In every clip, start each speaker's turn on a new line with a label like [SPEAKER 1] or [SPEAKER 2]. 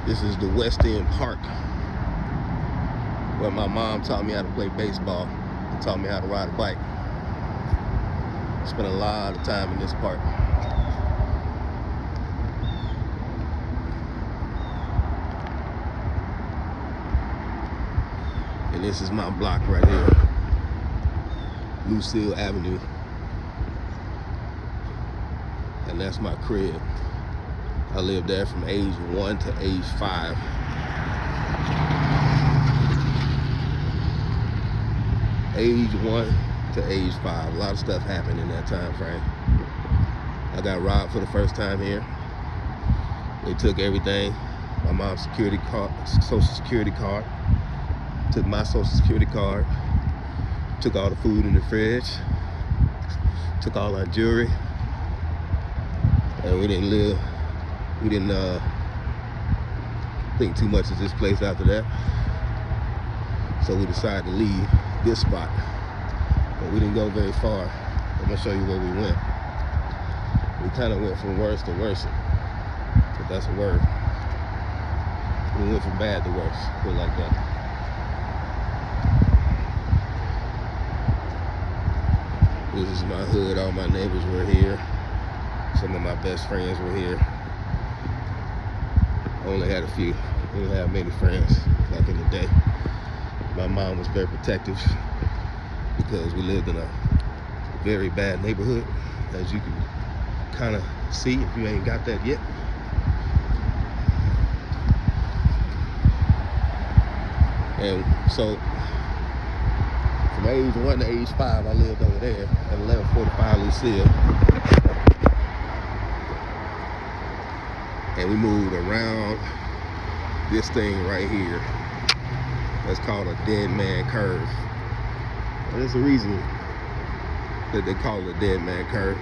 [SPEAKER 1] This is the West End Park where my mom taught me how to play baseball and taught me how to ride a bike. Spent a lot of time in this park. And this is my block right here, Lucille Avenue. And that's my crib. I lived there from age 1 to age 5. Age 1 to age 5. A lot of stuff happened in that time frame. I got robbed for the first time here. They took everything. My mom's security card, social security card. Took my social security card. Took all the food in the fridge. Took all our jewelry. And we didn't think too much of this place after that. So we decided to leave this spot. But we didn't go very far. I'm gonna show you where we went. We kind of went from worse to worse. But that's a word. We went from bad to worse, put it like that. This is my hood. All my neighbors were here. Some of my best friends were here. I only had a few. I didn't have many friends back in the day. My mom was very protective because we lived in a very bad neighborhood, as you can kind of see if you ain't got that yet. And so from age 1 to age 5, I lived over there at 1145 Lucille. And we moved around this thing right here. That's called a dead man curve. And there's a reason that they call it a dead man curve.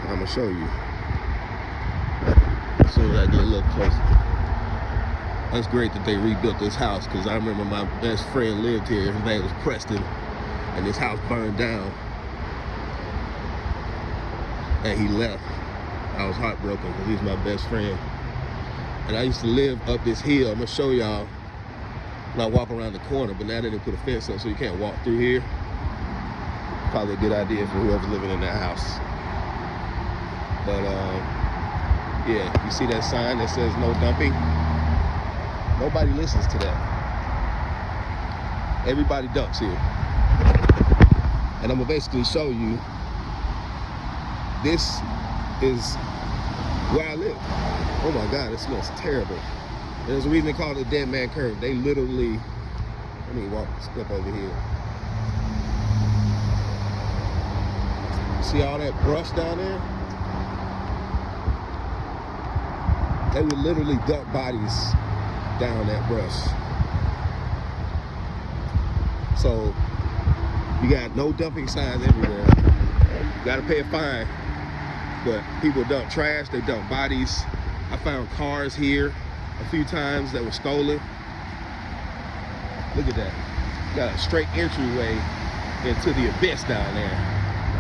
[SPEAKER 1] I'm gonna show you as soon as I get a little closer. That's great that they rebuilt this house, because I remember my best friend lived here. His name was Preston, and this house burned down and he left. I was heartbroken because he's my best friend. And I used to live up this hill. I'm gonna show y'all when I walk around the corner, but now they didn't put a fence up so you can't walk through here. Probably a good idea for whoever's living in that house. But yeah, you see that sign that says no dumping? Nobody listens to that. Everybody dumps here. And I'm gonna basically show you, this is where I live. Oh my God, it smells terrible. There's a reason they call it a dead man curve. They literally, let me step over here. See all that brush down there? They would literally dump bodies down that brush. So you got no dumping signs everywhere. You gotta pay a fine. But people dump trash, they dump bodies. I found cars here a few times that were stolen. Look at that. You got a straight entryway into the abyss down there.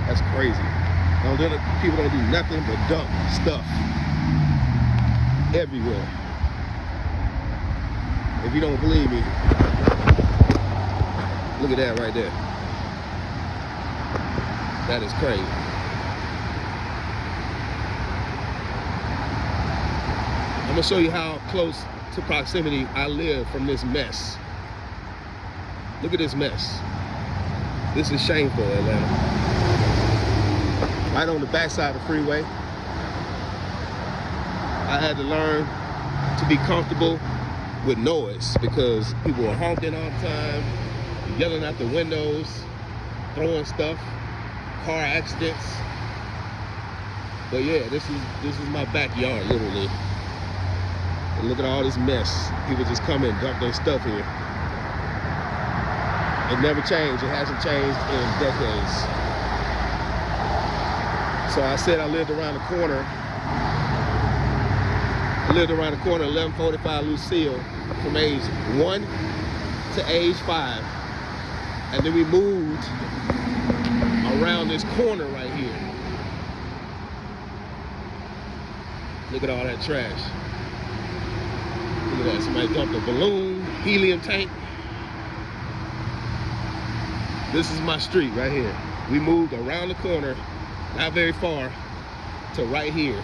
[SPEAKER 1] That's crazy. People don't do nothing but dump stuff everywhere. If you don't believe me, look at that right there. That is crazy. I'm gonna show you how close to proximity I live from this mess. Look at this mess. This is shameful, Atlanta. Right on the backside of the freeway. I had to learn to be comfortable with noise because people were honking all the time, yelling out the windows, throwing stuff, car accidents. But yeah, this is my backyard, literally. And look at all this mess. People just come and dump their stuff here. It never changed. It hasn't changed in decades. So I said I lived around the corner. I lived around the corner, 1145 Lucille, from age 1 to age 5. And then we moved around this corner right here. Look at all that trash. Look at that, somebody dumped a balloon, helium tank. This is my street right here. We moved around the corner, not very far, to right here.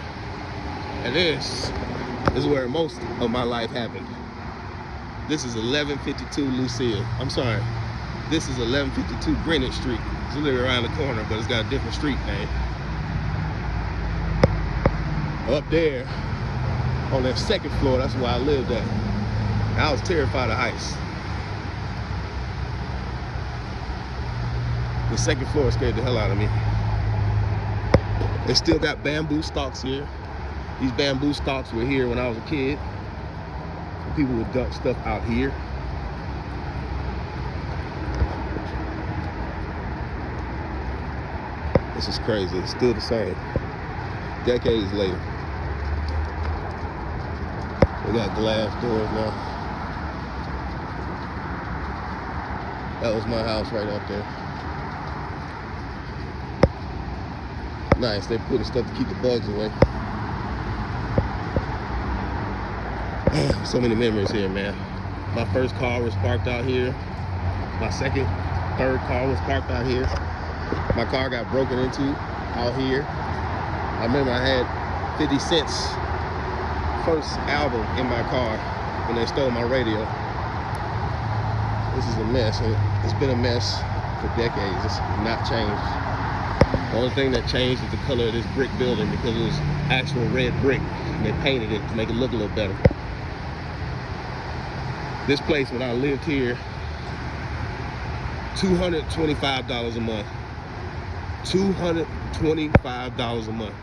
[SPEAKER 1] And this is where most of my life happened. This is 1152 Lucille. I'm sorry. This is 1152 Greenwich Street. It's literally around the corner, but it's got a different street name. Up there, on that second floor, that's where I lived at. I was terrified of heights. The second floor scared the hell out of me. They still got bamboo stalks here. These bamboo stalks were here when I was a kid. People would dump stuff out here. This is crazy. It's still the same. Decades later. We got glass doors now. That was my house right up there. Nice. They put stuff to keep the bugs away. So many memories here, man. My first car was parked out here. My second, third car was parked out here. My car got broken into out here. I remember I had 50 Cent's first album in my car when they stole my radio. This is a mess. It's been a mess for decades. It's not changed. The only thing that changed is the color of this brick building, because it was actual red brick and they painted it to make it look a little better. This place, when I lived here, $225 a month. $225 a month.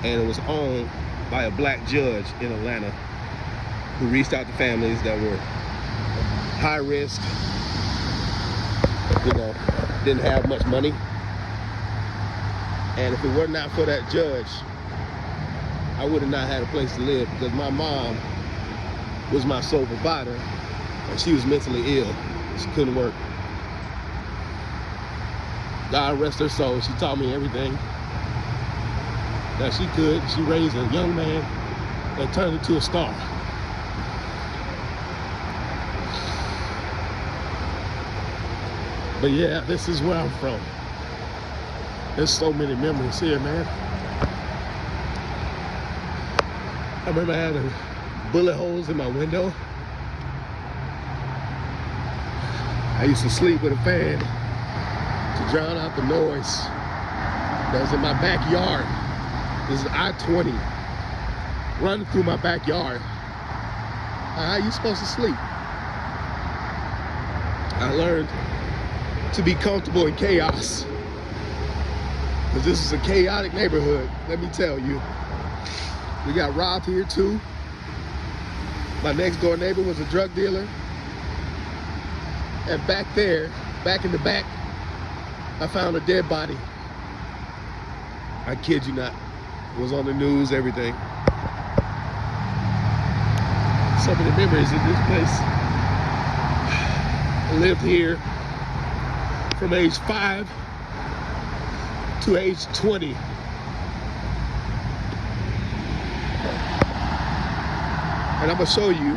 [SPEAKER 1] And it was owned by a black judge in Atlanta who reached out to families that were high risk, you know, didn't have much money. And if it were not for that judge, I would have not had a place to live, because my mom was my sole provider and she was mentally ill. She couldn't work. God rest her soul. She taught me everything that she could. She raised a young man that turned into a star. But yeah, this is where I'm from. There's so many memories here, man. I remember having bullet holes in my window. I used to sleep with a fan to drown out the noise that was in my backyard. This is I-20 running through my backyard. How are you supposed to sleep? I learned to be comfortable in chaos, because this is a chaotic neighborhood, let me tell you. We got robbed here too. My next door neighbor was a drug dealer. And back there, back in the back, I found a dead body. I kid you not. It was on the news, everything. So many memories in this place. I lived here from age 5 to age 20. And I'm gonna show you